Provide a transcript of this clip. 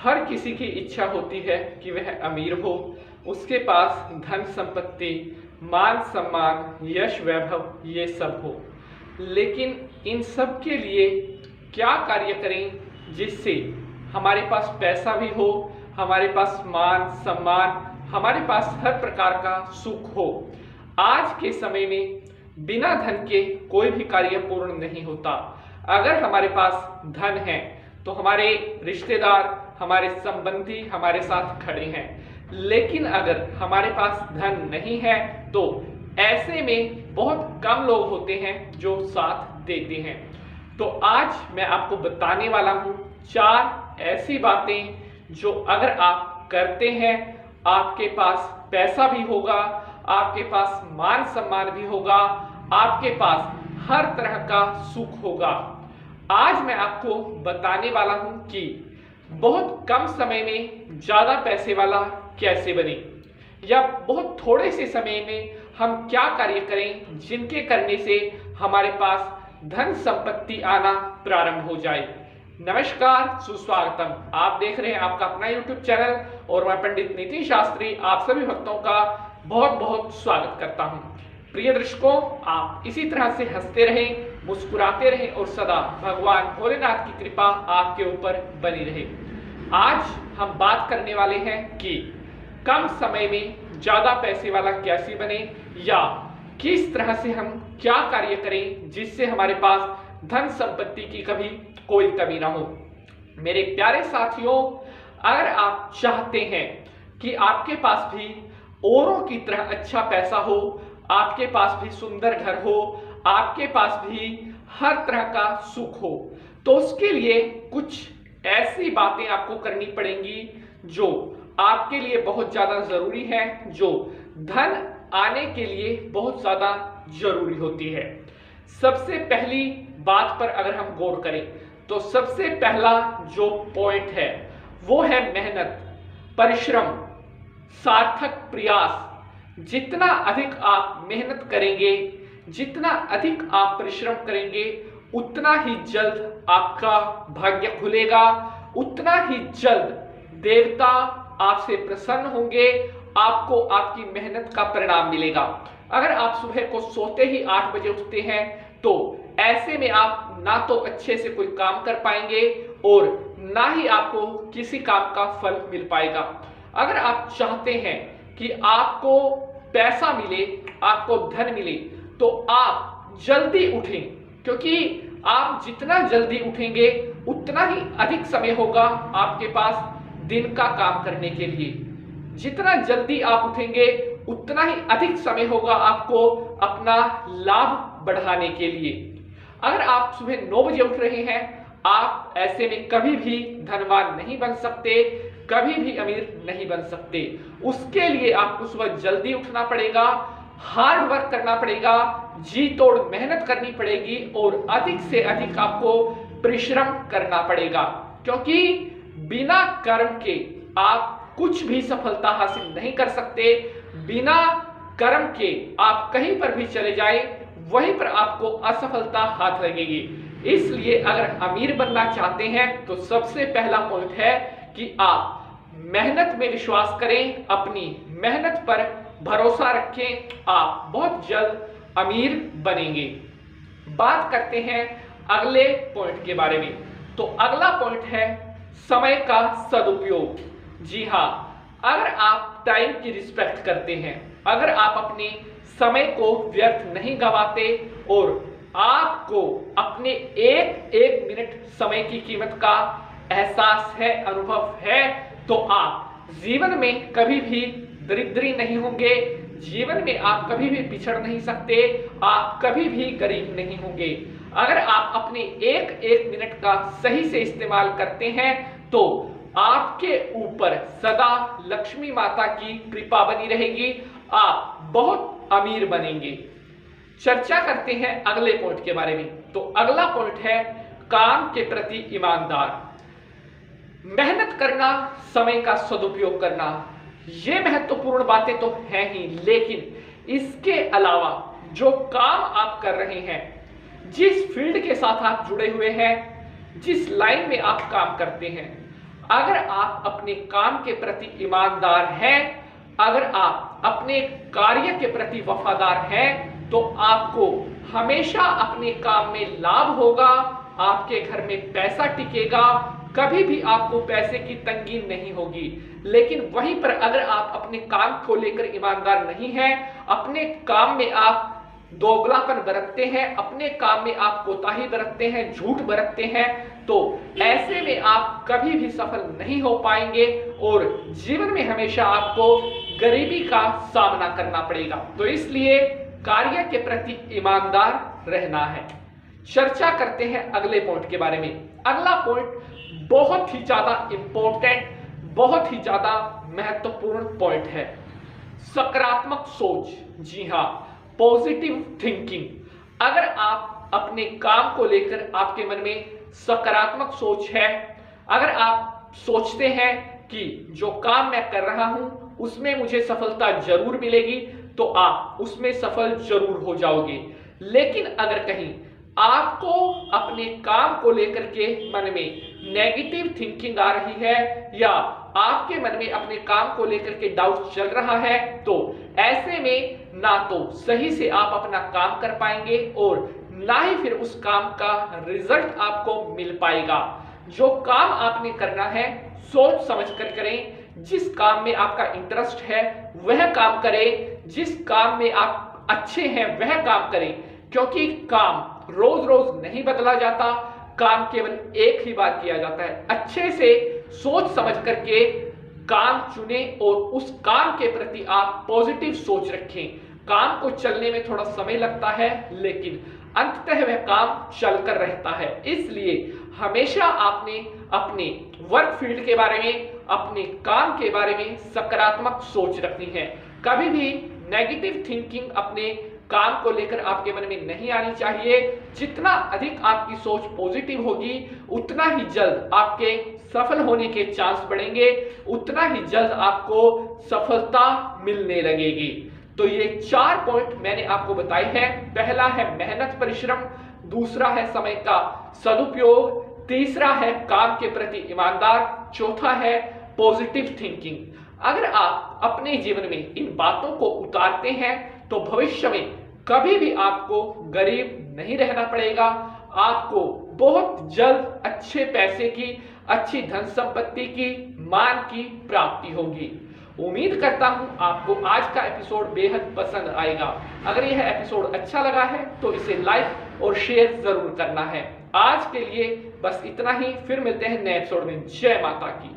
हर किसी की इच्छा होती है कि वह अमीर हो, उसके पास धन संपत्ति, मान सम्मान, यश वैभव ये सब हो। लेकिन इन सब के लिए क्या कार्य करें जिससे हमारे पास पैसा भी हो, हमारे पास मान सम्मान, हमारे पास हर प्रकार का सुख हो। आज के समय में बिना धन के कोई भी कार्य पूर्ण नहीं होता। अगर हमारे पास धन है तो हमारे रिश्तेदार, हमारे संबंधी हमारे साथ खड़े हैं, लेकिन अगर हमारे पास धन नहीं है तो ऐसे में बहुत कम लोग होते हैं जो साथ देते हैं। तो आज मैं आपको बताने वाला हूं 4 ऐसी बातें जो अगर आप करते हैं आपके पास पैसा भी होगा, आपके पास मान सम्मान भी होगा, आपके पास हर तरह का सुख होगा। आज मैं आपको बताने वाला हूं कि बहुत कम समय में ज्यादा पैसे वाला कैसे बने, या बहुत थोड़े से समय में हम क्या कार्य करें जिनके करने से हमारे पास धन संपत्ति आना प्रारंभ हो जाए। नमस्कार, सुस्वागतम। आप देख रहे हैं आपका अपना YouTube चैनल और मैं पंडित नीति शास्त्री आप सभी भक्तों का बहुत बहुत स्वागत करता हूं। प्रिय दर्शकों, आप इसी तरह से हंसते रहें, मुस्कुराते रहें और सदा भगवान भोलेनाथ की कृपा आपके ऊपर बनी रहे। आज हम बात करने वाले हैं कि कम समय में ज्यादा पैसे वाला कैसे बने, या किस तरह से हम क्या कार्य करें जिससे हमारे पास धन संपत्ति की कभी कोई कमी ना हो। मेरे प्यारे साथियों, अगर आप चाहते हैं कि आपके पास भी औरों की तरह अच्छा पैसा हो, आपके पास भी सुंदर घर हो, आपके पास भी हर तरह का सुख हो, तो उसके लिए कुछ ऐसी बातें आपको करनी पड़ेंगी जो आपके लिए बहुत ज्यादा जरूरी है, जो धन आने के लिए बहुत ज्यादा जरूरी होती है। सबसे पहली बात पर अगर हम गौर करें तो सबसे पहला जो पॉइंट है वो है मेहनत, परिश्रम, सार्थक प्रयास। जितना अधिक आप मेहनत करेंगे, जितना अधिक आप परिश्रम करेंगे, उतना ही जल्द आपका भाग्य खुलेगा, उतना ही जल्द देवता आपसे प्रसन्न होंगे, आपको आपकी मेहनत का परिणाम मिलेगा। अगर आप सुबह को सोते ही 8 बजे उठते हैं तो ऐसे में आप ना तो अच्छे से कोई काम कर पाएंगे और ना ही आपको किसी काम का फल मिल पाएगा। अगर आप चाहते हैं कि आपको पैसा मिले, आपको धन मिले, तो आप जल्दी उठें, क्योंकि आप जितना जल्दी उठेंगे उतना ही अधिक समय होगा आपके पास दिन का काम करने के लिए। जितना जल्दी आप उठेंगे उतना ही अधिक समय होगा आपको अपना लाभ बढ़ाने के लिए। अगर आप सुबह 9 बजे उठ रहे हैं, आप ऐसे में कभी भी धनवान नहीं बन सकते, कभी भी अमीर नहीं बन सकते। उसके लिए आपको सुबह जल्दी उठना पड़ेगा, हार्ड वर्क करना पड़ेगा, जी तोड़ मेहनत करनी पड़ेगी और अधिक से अधिक आपको परिश्रम करना पड़ेगा, क्योंकि बिना कर्म के आप कुछ भी सफलता हासिल नहीं कर सकते। बिना कर्म के आप कहीं पर भी चले जाए वहीं पर आपको असफलता हाथ लगेगी। इसलिए अगर अमीर बनना चाहते हैं तो सबसे पहला पॉइंट है कि आप मेहनत में विश्वास करें, अपनी मेहनत पर भरोसा रखें, आप बहुत जल्द अमीर बनेंगे। बात करते हैं अगले पॉइंट के बारे में। तो अगला पॉइंट है समय का सदुपयोग। जी हाँ, अगर आप टाइम की रिस्पेक्ट करते हैं, अगर आप अपने समय को व्यर्थ नहीं गवाते और आपको अपने एक एक मिनट समय की कीमत का एहसास है, अनुभव है, तो आप जीवन में कभी भी दरिद्री नहीं होंगे, जीवन में आप कभी भी पिछड़ नहीं सकते, आप कभी भी गरीब नहीं होंगे। अगर आप अपने एक एक मिनट का सही से इस्तेमाल करते हैं तो आपके ऊपर सदा लक्ष्मी माता की कृपा बनी रहेगी, आप बहुत अमीर बनेंगे। चर्चा करते हैं अगले पॉइंट के बारे में। तो अगला पॉइंट है काम के प्रति ईमानदार। मेहनत करना, समय का सदुपयोग करना, ये महत्वपूर्ण बातें तो हैं ही, लेकिन इसके अलावा जो काम आप कर रहे हैं, जिस फील्ड के साथ आप जुड़े हुए हैं, जिस लाइन में आप काम करते हैं, अगर आप अपने काम के प्रति ईमानदार हैं, अगर आप अपने कार्य के प्रति वफादार हैं, तो आपको हमेशा अपने काम में लाभ होगा, आपके घर में पैसा टिकेगा, कभी भी आपको पैसे की तंगी नहीं होगी। लेकिन वहीं पर अगर आप अपने काम को लेकर ईमानदार नहीं हैं, अपने काम में आप दोगलापन बरतते हैं, अपने काम में आप कोताही बरतते हैं, झूठ बरतते हैं, तो ऐसे में आप कभी भी सफल नहीं हो पाएंगे और जीवन में हमेशा आपको गरीबी का सामना करना पड़ेगा। तो इसलिए कार्य के प्रति ईमानदार रहना है। चर्चा करते हैं अगले पॉइंट के बारे में। अगला पॉइंट बहुत ही ज्यादा इंपॉर्टेंट, बहुत ही ज्यादा महत्वपूर्ण पॉइंट है, सकारात्मक सोच। जी हाँ, पॉजिटिव थिंकिंग। अगर आप अपने काम को लेकर आपके मन में सकारात्मक सोच है, अगर आप सोचते हैं कि जो काम मैं कर रहा हूं उसमें मुझे सफलता जरूर मिलेगी, तो आप उसमें सफल जरूर हो जाओगे। लेकिन अगर कहीं आपको अपने काम को लेकर के मन में नेगेटिव थिंकिंग आ रही है या आपके मन में अपने काम को लेकर के डाउट चल रहा है, तो ऐसे में ना तो सही से आप अपना काम कर पाएंगे और ना ही फिर उस काम का रिजल्ट आपको मिल पाएगा। जो काम आपने करना है सोच समझ कर करें, जिस काम में आपका इंटरेस्ट है वह काम करें, जिस काम में आप अच्छे हैं वह काम करें, क्योंकि काम रोज रोज नहीं बदला जाता, काम केवल एक ही बार किया जाता है। अच्छे से सोच समझ करके काम चुने और उस काम के प्रति आप पॉजिटिव सोच रखें। काम को चलने में थोड़ा समय लगता है, लेकिन अंततः वह काम चलकर रहता है। इसलिए हमेशा आपने अपने वर्क फील्ड के बारे में, अपने काम के बारे में सकारात्मक सोच रखनी है। कभी भी नेगेटिव थिंकिंग अपने काम को लेकर आपके मन में नहीं आनी चाहिए। जितना अधिक आपकी सोच पॉजिटिव होगी, उतना ही जल्द आपके सफल होने के चांस बढ़ेंगे, उतना ही जल्द आपको सफलता मिलने लगेगी। तो ये 4 पॉइंट मैंने आपको बताए हैं। पहला है मेहनत परिश्रम, दूसरा है समय का सदुपयोग, तीसरा है काम के प्रति ईमानदार, चौथा है पॉजिटिव थिंकिंग। अगर आप अपने जीवन में इन बातों को उतारते हैं तो भविष्य में कभी भी आपको गरीब नहीं रहना पड़ेगा। आपको बहुत जल्द अच्छे पैसे की, अच्छी धन संपत्ति की, मान की प्राप्ति होगी। उम्मीद करता हूं आपको आज का एपिसोड बेहद पसंद आएगा। अगर यह एपिसोड अच्छा लगा है तो इसे लाइक और शेयर जरूर करना है। आज के लिए बस इतना ही, फिर मिलते हैं नए एपिसोड में। जय माता की।